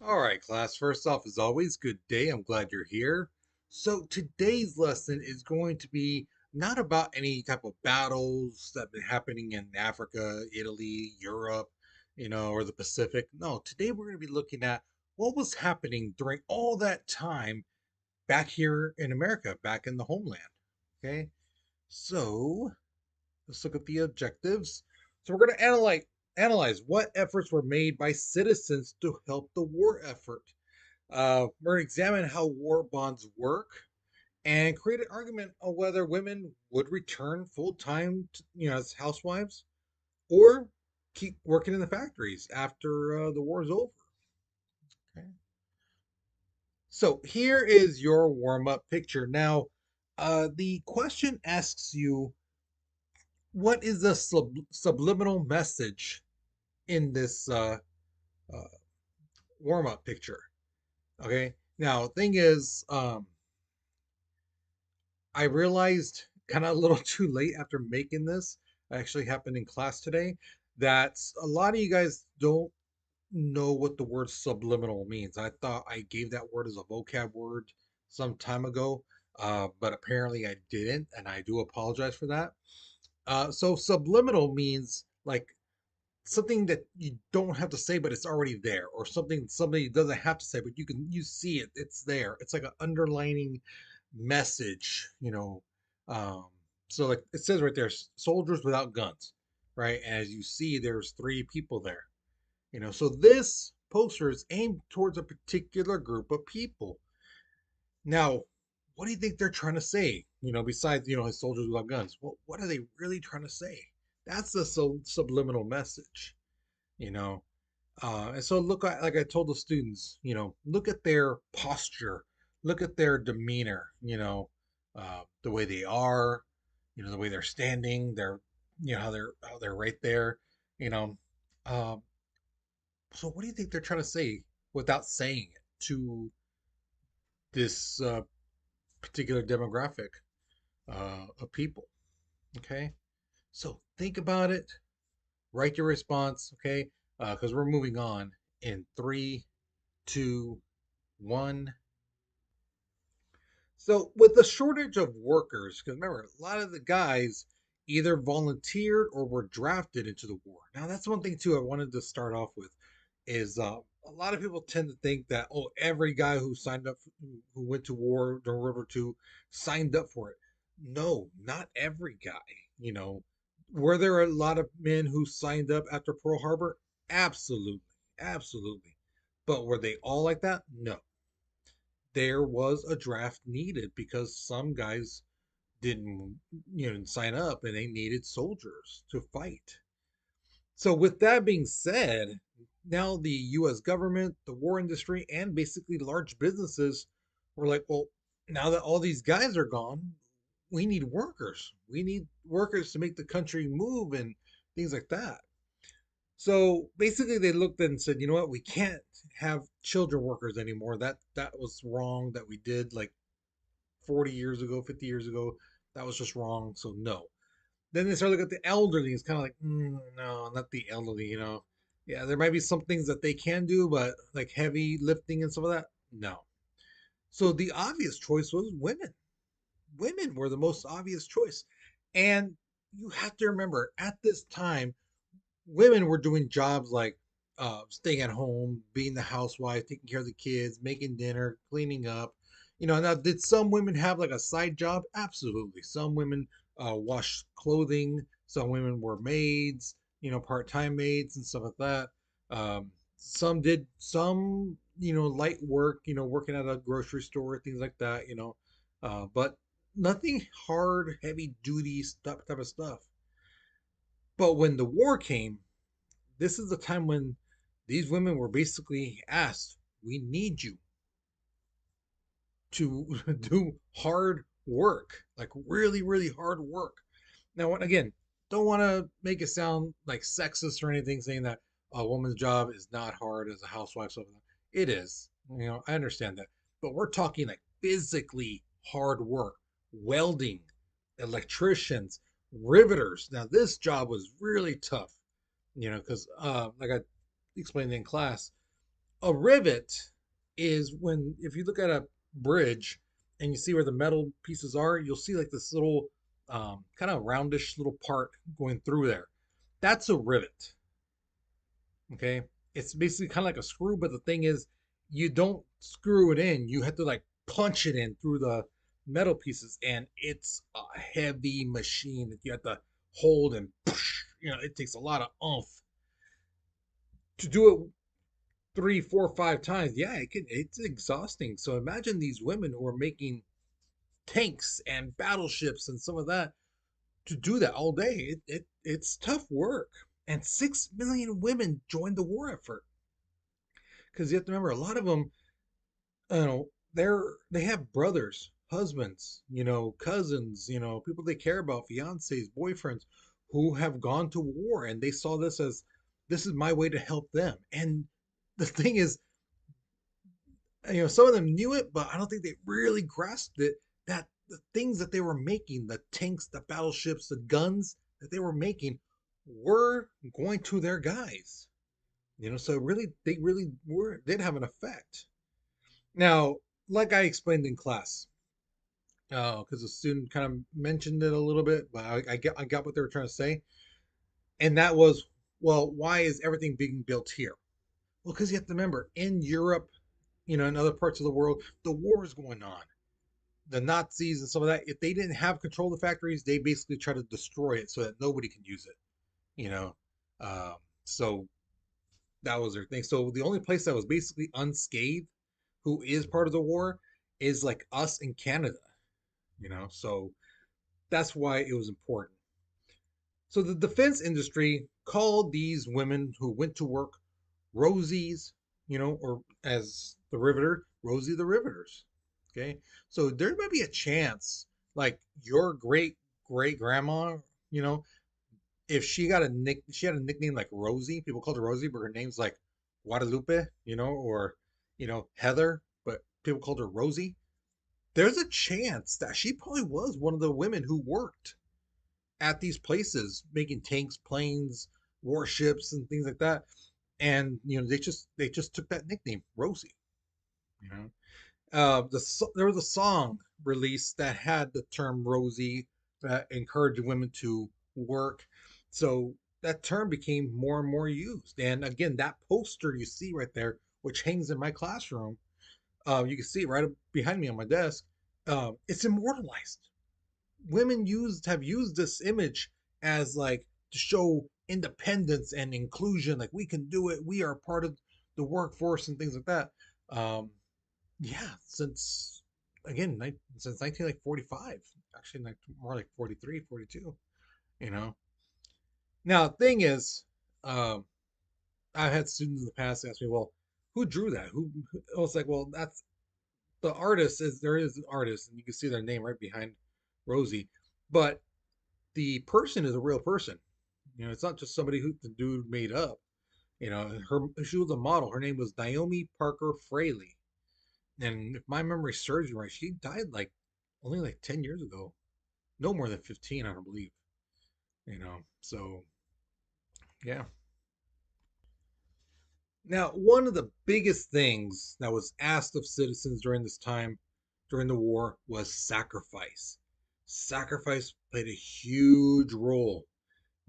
All right, class. First off, as always, good day. I'm glad you're here. So, today's lesson is going to be not about any type of battles that have been happening in Africa, Italy, Europe, or the Pacific. No, today we're going to be looking at what was happening during all that time back here in America, back in the homeland. Okay, so let's look at the objectives. So, we're going to analyze what efforts were made by citizens to help the war effort. We're going to examine how war bonds work and create an argument on whether women would return full time, as housewives, or keep working in the factories after the war is over. Okay. So here is your warm up picture. Now, the question asks you, what is the subliminal message in this uh, warm up picture? Okay. Now, thing is, I realized kind of a little too late after making this. It actually happened in class today that a lot of you guys don't know what the word subliminal means. I thought I gave that word as a vocab word some time ago, but apparently I didn't, and I do apologize for that. So subliminal means like something that you don't have to say, but it's already there, or something somebody doesn't have to say, but you see it. It's there. It's like an underlining message, Um, so like it says right there, soldiers without guns, right? And as you see, there's three people there, So this poster is aimed towards a particular group of people. Now, what do you think they're trying to say? Besides, soldiers without guns. What are they really trying to say? That's the subliminal message, you know. And so look, like I told the students, look at their posture, look at their demeanor, the way they are, the way they're standing, how they're right there, you know. Um, so what do you think they're trying to say without saying it to this particular demographic of people? Okay, so think about it, write your response, okay, because we're moving on in three, two, one. So, with the shortage of workers, because remember, a lot of the guys either volunteered or were drafted into the war. Now, that's one thing too I wanted to start off with is a lot of people tend to think that every guy who signed up, who went to war during World War II, signed up for it. No, not every guy. You know, were there a lot of men who signed up after Pearl Harbor? Absolutely, absolutely. But were they all like that? No, there was a draft needed because some guys didn't sign up and they needed soldiers to fight. So with that being said, now the US government, the war industry, and basically large businesses were like, well, now that all these guys are gone, we need workers. We need workers to make the country move and things like that. So basically, they looked and said, you know what, we can't have children workers anymore. That was wrong. That we did like 40 years ago, 50 years ago. That was just wrong. So no. Then they started looking at the elderly. It's kind of like, no, not the elderly. Yeah, there might be some things that they can do, but like heavy lifting and some of that, no. So the obvious choice was women. Women were the most obvious choice, and you have to remember at this time women were doing jobs like staying at home, being the housewife, taking care of the kids, making dinner, cleaning up. Now did some women have like a side job? Absolutely. Some women washed clothing. Some women were maids, part-time maids and stuff like that. Some did some, light work, working at a grocery store, things like that. But nothing hard, heavy duty stuff type of stuff. But when the war came, this is the time when these women were basically asked, we need you to do hard work, like really, really hard work. Now, again, don't want to make it sound like sexist or anything, saying that a woman's job is not hard as a housewife. So it is. I understand that. But we're talking like physically hard work, welding, electricians, riveters. Now, this job was really tough, because like I explained in class, A rivet is when, if you look at a bridge and you see where the metal pieces are, you'll see like this little kind of roundish little part going through there. That's a rivet. Okay. It's basically kind of like a screw, but the thing is, you don't screw it in. You have to like punch it in through the metal pieces, and it's a heavy machine that you have to hold and push. It takes a lot of oomph to do it 3, 4, 5 times. Yeah, it's exhausting. So imagine these women who are making tanks and battleships and some of that to do that all day. It's tough work. And 6 million women joined the war effort because you have to remember a lot of them, they have brothers, husbands, cousins, people they care about, fiancés, boyfriends, who have gone to war, and they saw this as, this is my way to help them. And the thing is, some of them knew it, but I don't think they really grasped it, that the things that they were making, the tanks, the battleships, the guns that they were making, were going to their guys. So really, they really did have an effect. Now, like I explained in class, because the student kind of mentioned it a little bit, but I got what they were trying to say, and that was, well, why is everything being built here? Well, because you have to remember, in Europe, in other parts of the world, the war is going on. The Nazis and some of that, if they didn't have control of the factories, they basically try to destroy it so that nobody can use it. You know, so that was their thing. So the only place that was basically unscathed, who is part of the war, is like us in Canada. So that's why it was important. So the defense industry called these women who went to work Rosies, or as the Riveter, Rosie the Riveters. Okay. So there might be a chance, like your great grandma, you know, if she had a nickname like Rosie, people called her Rosie, but her name's like Guadalupe, or, Heather, but people called her Rosie. There's a chance that she probably was one of the women who worked at these places making tanks, planes, warships, and things like that. And they just took that nickname, Rosie. You know, there was a song released that had the term Rosie that encouraged women to work. So that term became more and more used. And again, that poster you see right there, which hangs in my classroom, you can see it right behind me on my desk. It's immortalized. Women have used this image as like to show independence and inclusion, like we can do it, we are part of the workforce and things like that. um yeah, since 1945, actually, like more like 43, 42. you know Now the thing is, um I've had students in the past ask me, well, who drew that? I was like, well, that's the artist. There is an artist, and you can see their name right behind Rosie, but the person is a real person. It's not just somebody who the dude made up. She was a model. Her name was Naomi Parker Fraley, and if my memory serves me right, she died like only like 10 years ago, no more than 15, I don't believe. So yeah. Now, one of the biggest things that was asked of citizens during this time, during the war, was sacrifice. Sacrifice played a huge role.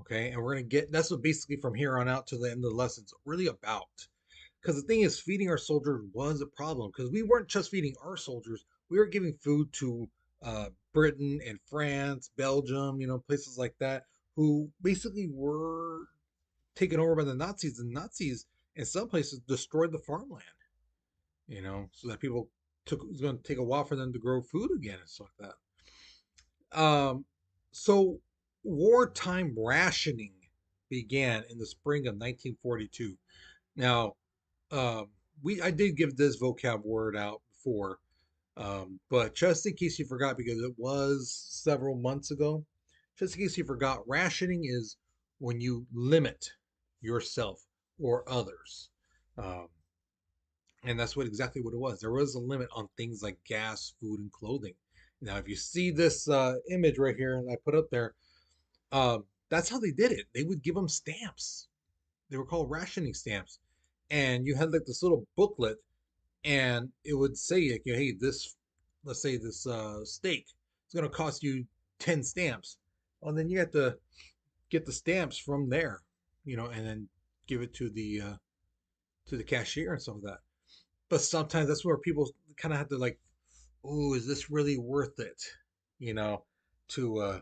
Okay, and we're gonna get that's what basically from here on out to the end of the lessons really about. Because the thing is, feeding our soldiers was a problem because we weren't just feeding our soldiers; we were giving food to Britain and France, Belgium, places like that, who basically were taken over by the Nazis. And Nazis, in some places, destroyed the farmland. So that people took it was going to take a while for them to grow food again and stuff like that. So wartime rationing began in the spring of 1942. Now, um, I did give this vocab word out before, but just in case you forgot, because it was several months ago, just in case you forgot, rationing is when you limit yourself or others. Um, and that's exactly what it was. There was a limit on things like gas, food, and clothing. Now, if you see this image right here, and I put up there, that's how they did it. They would give them stamps. They were called rationing stamps. and you had like this little booklet, and it would say like, hey, this, let's say this steak, it's gonna cost you 10 stamps. Well, then you have to get the stamps from there, and then give it to the cashier and stuff like that. But sometimes that's where people kind of have to like, oh, is this really worth it? You know, to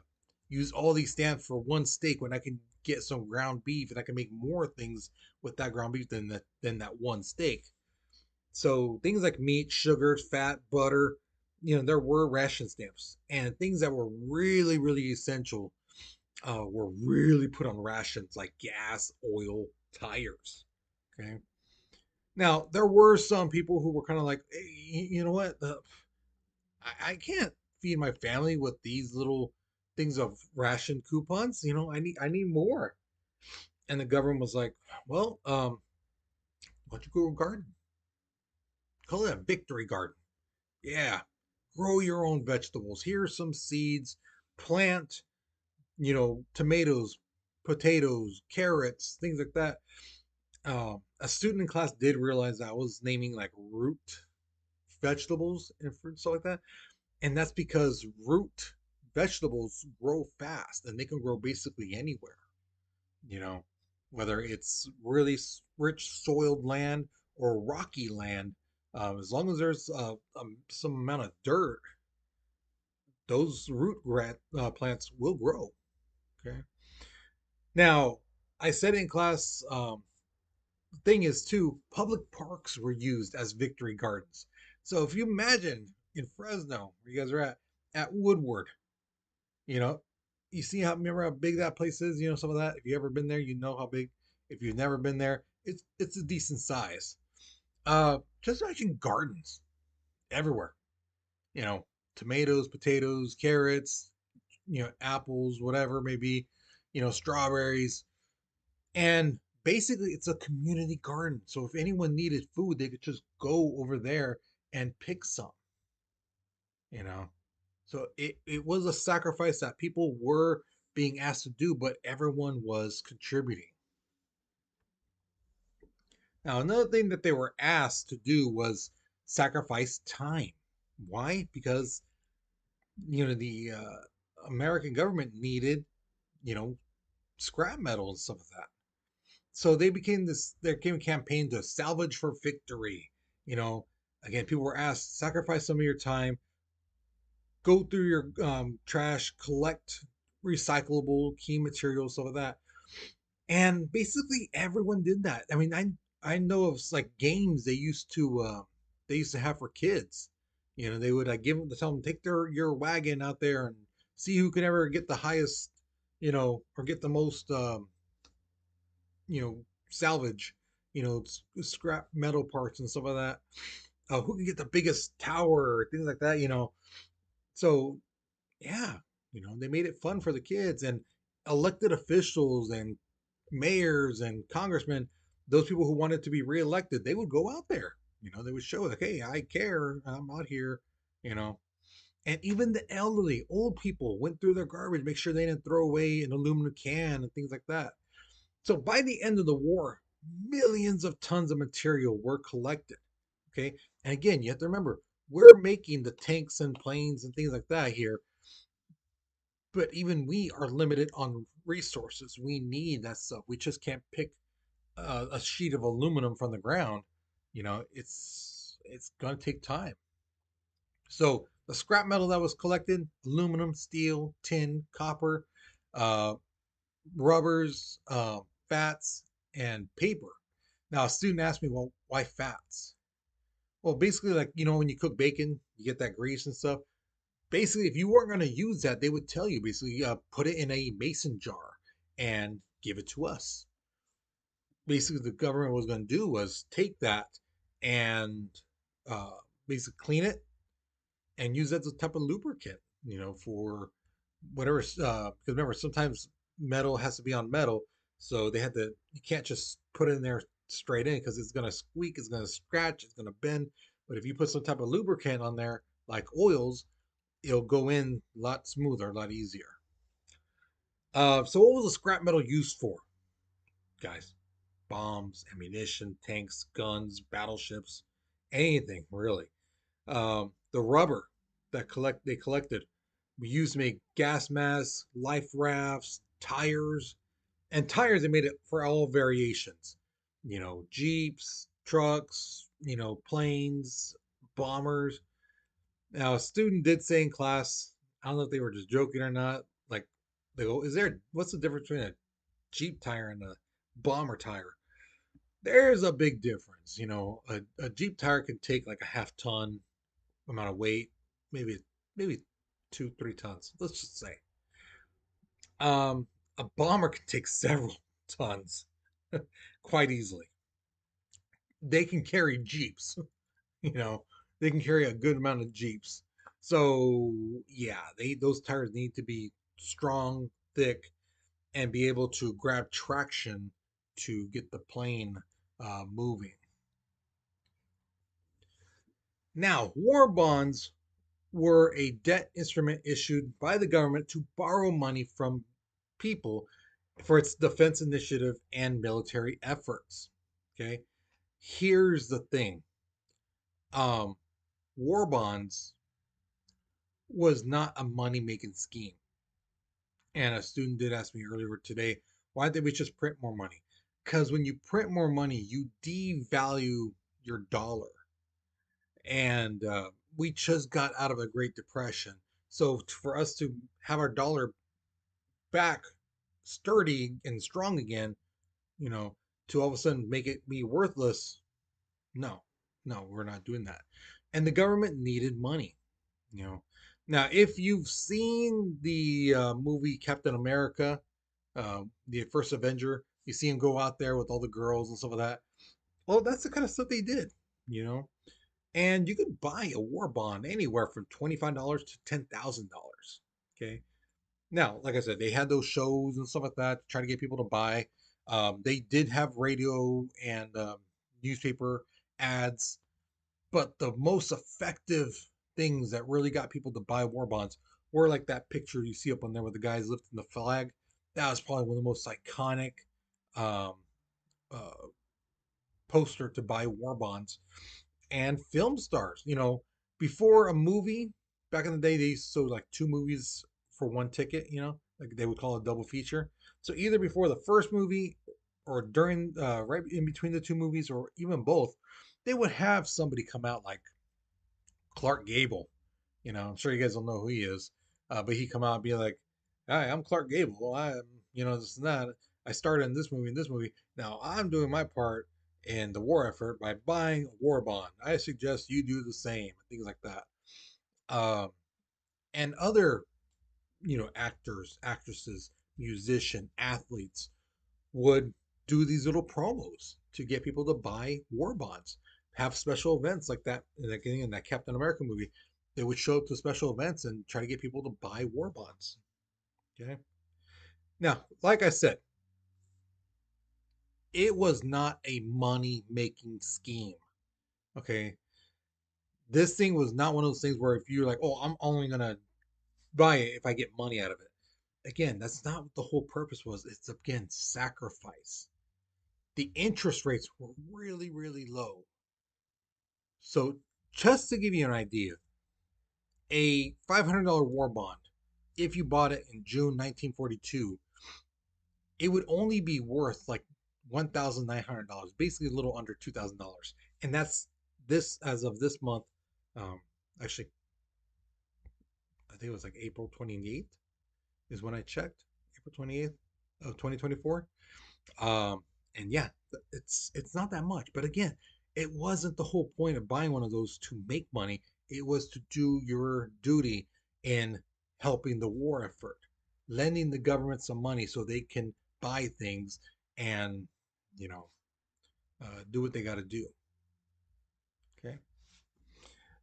use all these stamps for one steak when I can get some ground beef and I can make more things with that ground beef than that one steak. So things like meat, sugar, fat, butter, there were ration stamps, and things that were really, really essential were really put on rations, like gas, oil, tires. Okay. Now there were some people who were kind of like, hey, you know what? I can't feed my family with these little things of ration coupons. I need more. And the government was like, well, why don't you grow a garden? Call it a victory garden. Yeah, grow your own vegetables. Here's some seeds. Plant, tomatoes, potatoes, carrots, things like that. A student in class did realize I was naming like root vegetables and fruit stuff like that, and that's because root vegetables grow fast and they can grow basically anywhere. You know, whether it's really rich soiled land or rocky land, as long as there's some amount of dirt, those plants will grow. Okay. Now, I said in class, the thing is, too, public parks were used as victory gardens. So if you imagine in Fresno, where you guys are at Woodward, you know, you see remember how big that place is, some of that. If you ever been there, you know how big. If you've never been there, it's a decent size. Just imagine gardens everywhere. You know, tomatoes, potatoes, carrots, apples, whatever maybe, strawberries. And basically, it's a community garden. So if anyone needed food, they could just go over there and pick some, you know. So it was a sacrifice that people were being asked to do, but everyone was contributing. Now, another thing that they were asked to do was sacrifice time. Why? Because, the American government needed, you know, scrap metal and stuff like that. So there came a campaign to salvage for victory. You know, again, people were asked, sacrifice some of your time, go through your trash, collect recyclable key materials, stuff like that. And basically everyone did that. I mean, I know of like games they used to have for kids. They would tell them take your wagon out there and see who can ever get the highest, or get the most salvage, scrap metal parts and stuff like that. Who can get the biggest tower, things like that. So yeah, they made it fun for the kids, and elected officials and mayors and congressmen, those people who wanted to be reelected, they would go out there. They would show like, hey, I care, I'm out here. You know, and even the elderly, old people went through their garbage, make sure they didn't throw away an aluminum can and things like that. So by the end of the war, millions of tons of material were collected. Okay. And again, you have to remember, we're making the tanks and planes and things like that here, but even we are limited on resources. We need that stuff. We just can't pick a sheet of aluminum from the ground. It's gonna take time. So the scrap metal that was collected: aluminum, steel, tin, copper, uh, rubbers, fats, and paper. Now, a student asked me, well, why fats? Well, basically, like, when you cook bacon, you get that grease and stuff. Basically, if you weren't going to use that, they would tell you basically, put it in a mason jar and give it to us. Basically, the government was going to do was take that and uh, basically clean it and use that as a type of lubricant, for whatever. Because remember, sometimes metal has to be on metal, so they had to. You can't just put it in there straight in because it's gonna squeak, it's gonna scratch, it's gonna bend. But if you put some type of lubricant on there, like oils, it'll go in a lot smoother, a lot easier. So what was the scrap metal used for, guys? bombs, ammunition, tanks, guns, battleships, anything really. The rubber that they collected, we used to make gas masks, life rafts, tires, and tires they made it for all variations. Jeeps, trucks, planes, bombers. Now, a student did say in class, I don't know if they were just joking or not. Like, they go, what's the difference between a Jeep tire and a bomber tire? There's a big difference. A Jeep tire can take like a half ton amount of weight, maybe, maybe 2, 3 tons. Let's just say. Um, a bomber can take several tons quite easily. They can carry Jeeps, you know, they can carry a good amount of Jeeps. So yeah, those tires need to be strong, thick, and be able to grab traction to get the plane moving. Now, war bonds were a debt instrument issued by the government to borrow money from people for its defense initiative and military efforts. Okay, here's the thing: um, war bonds was not a money making scheme. And a student did ask me earlier today, why did we just print more money? Because when you print more money, you devalue your dollar. And we just got out of a Great Depression. So for us to have our dollar back sturdy and strong again, you know, to all of a sudden make it be worthless, no, no, we're not doing that. And the government needed money. You know, now if you've seen the movie Captain America, the first Avenger, you see him go out there with all the girls and stuff like that. Well, that's the kind of stuff they did. You know, and you could buy a war bond anywhere from $25 to $10,000. Okay. Now, like I said, they had those shows and stuff like that to try to get people to buy. They did have radio and newspaper ads, but the most effective things that really got people to buy war bonds were like that picture you see up on there with the guys lifting the flag. That was probably one of the most iconic um, uh, poster to buy war bonds. And film stars. Before a movie, back in the day, they used to show like two movies for one ticket. Like they would call it a double feature. So either before the first movie, or during, right in between the two movies, or even both, they would have somebody come out like Clark Gable. I'm sure you guys don't know who he is, but he come out and be like, "Hi, I'm Clark Gable. Well, this and that. I started in this movie and this movie. Now I'm doing my part in the war effort by buying a war bond. I suggest you do the same." Things like that. Um, and other, actors, actresses, musician, athletes would do these little promos to get people to buy war bonds. Have special events like that, in that Captain America movie. They would show up to special events and try to get people to buy war bonds. Okay. Now, like I said, it was not a money making scheme. Okay. This thing was not one of those things where if you're like, oh, I'm only going to buy it if I get money out of it. Again, that's not what the whole purpose was. It's, again, sacrifice. The interest rates were really, really low. So, just to give you an idea, a $500 war bond, if you bought it in June 1942, it would only be worth like $1,900, basically a little under $2,000. And that's this as of this month. Um, Actually, I think it was like April 28th is when I checked. April 28th of 2024. And yeah, it's not that much. But again, it wasn't the whole point of buying one of those to make money. It was to do your duty in helping the war effort, lending the government some money so they can buy things and, you know, do what they got to do. Okay.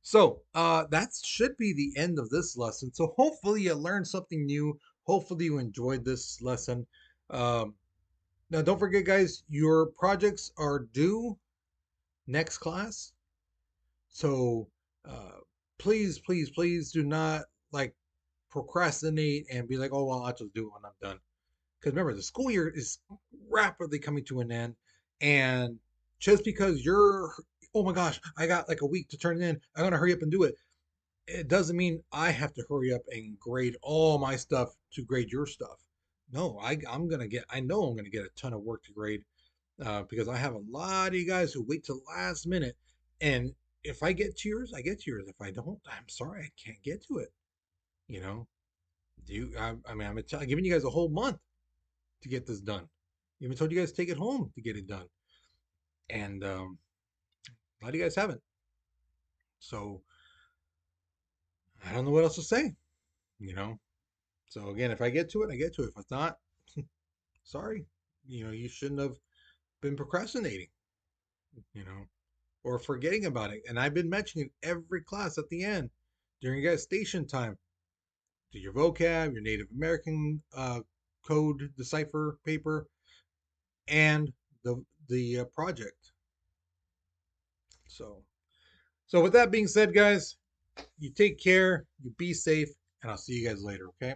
So that should be the end of this lesson. So hopefully you learned something new. Hopefully you enjoyed this lesson. Um, Now, don't forget, guys, your projects are due next class. So uh, please, please, please do not like procrastinate and be like, oh, well, I'll just do it when I'm done. Because remember, the school year is rapidly coming to an end. And just because you're, oh my gosh, I got like a week to turn it in, I'm gonna hurry up and do it. It doesn't mean I have to hurry up and grade all my stuff to grade your stuff. No, I'm gonna get. I know I'm gonna get a ton of work to grade because I have a lot of you guys who wait till last minute. And if I get to yours, I get to yours. If I don't, I'm sorry, I can't get to it. You know, do you? I mean, I'm giving you guys a whole month to get this done. Even told you guys to take it home to get it done, and a lot of you guys haven't. So I don't know what else to say. You know. So again, if I get to it, I get to it. If it's not, sorry. You shouldn't have been procrastinating. You know, or forgetting about it. And I've been mentioning every class at the end during your guys' station time. Do your vocab, your Native American code decipher paper, and the project. So, so with that being said, guys, you take care, you be safe, and I'll see you guys later. Okay.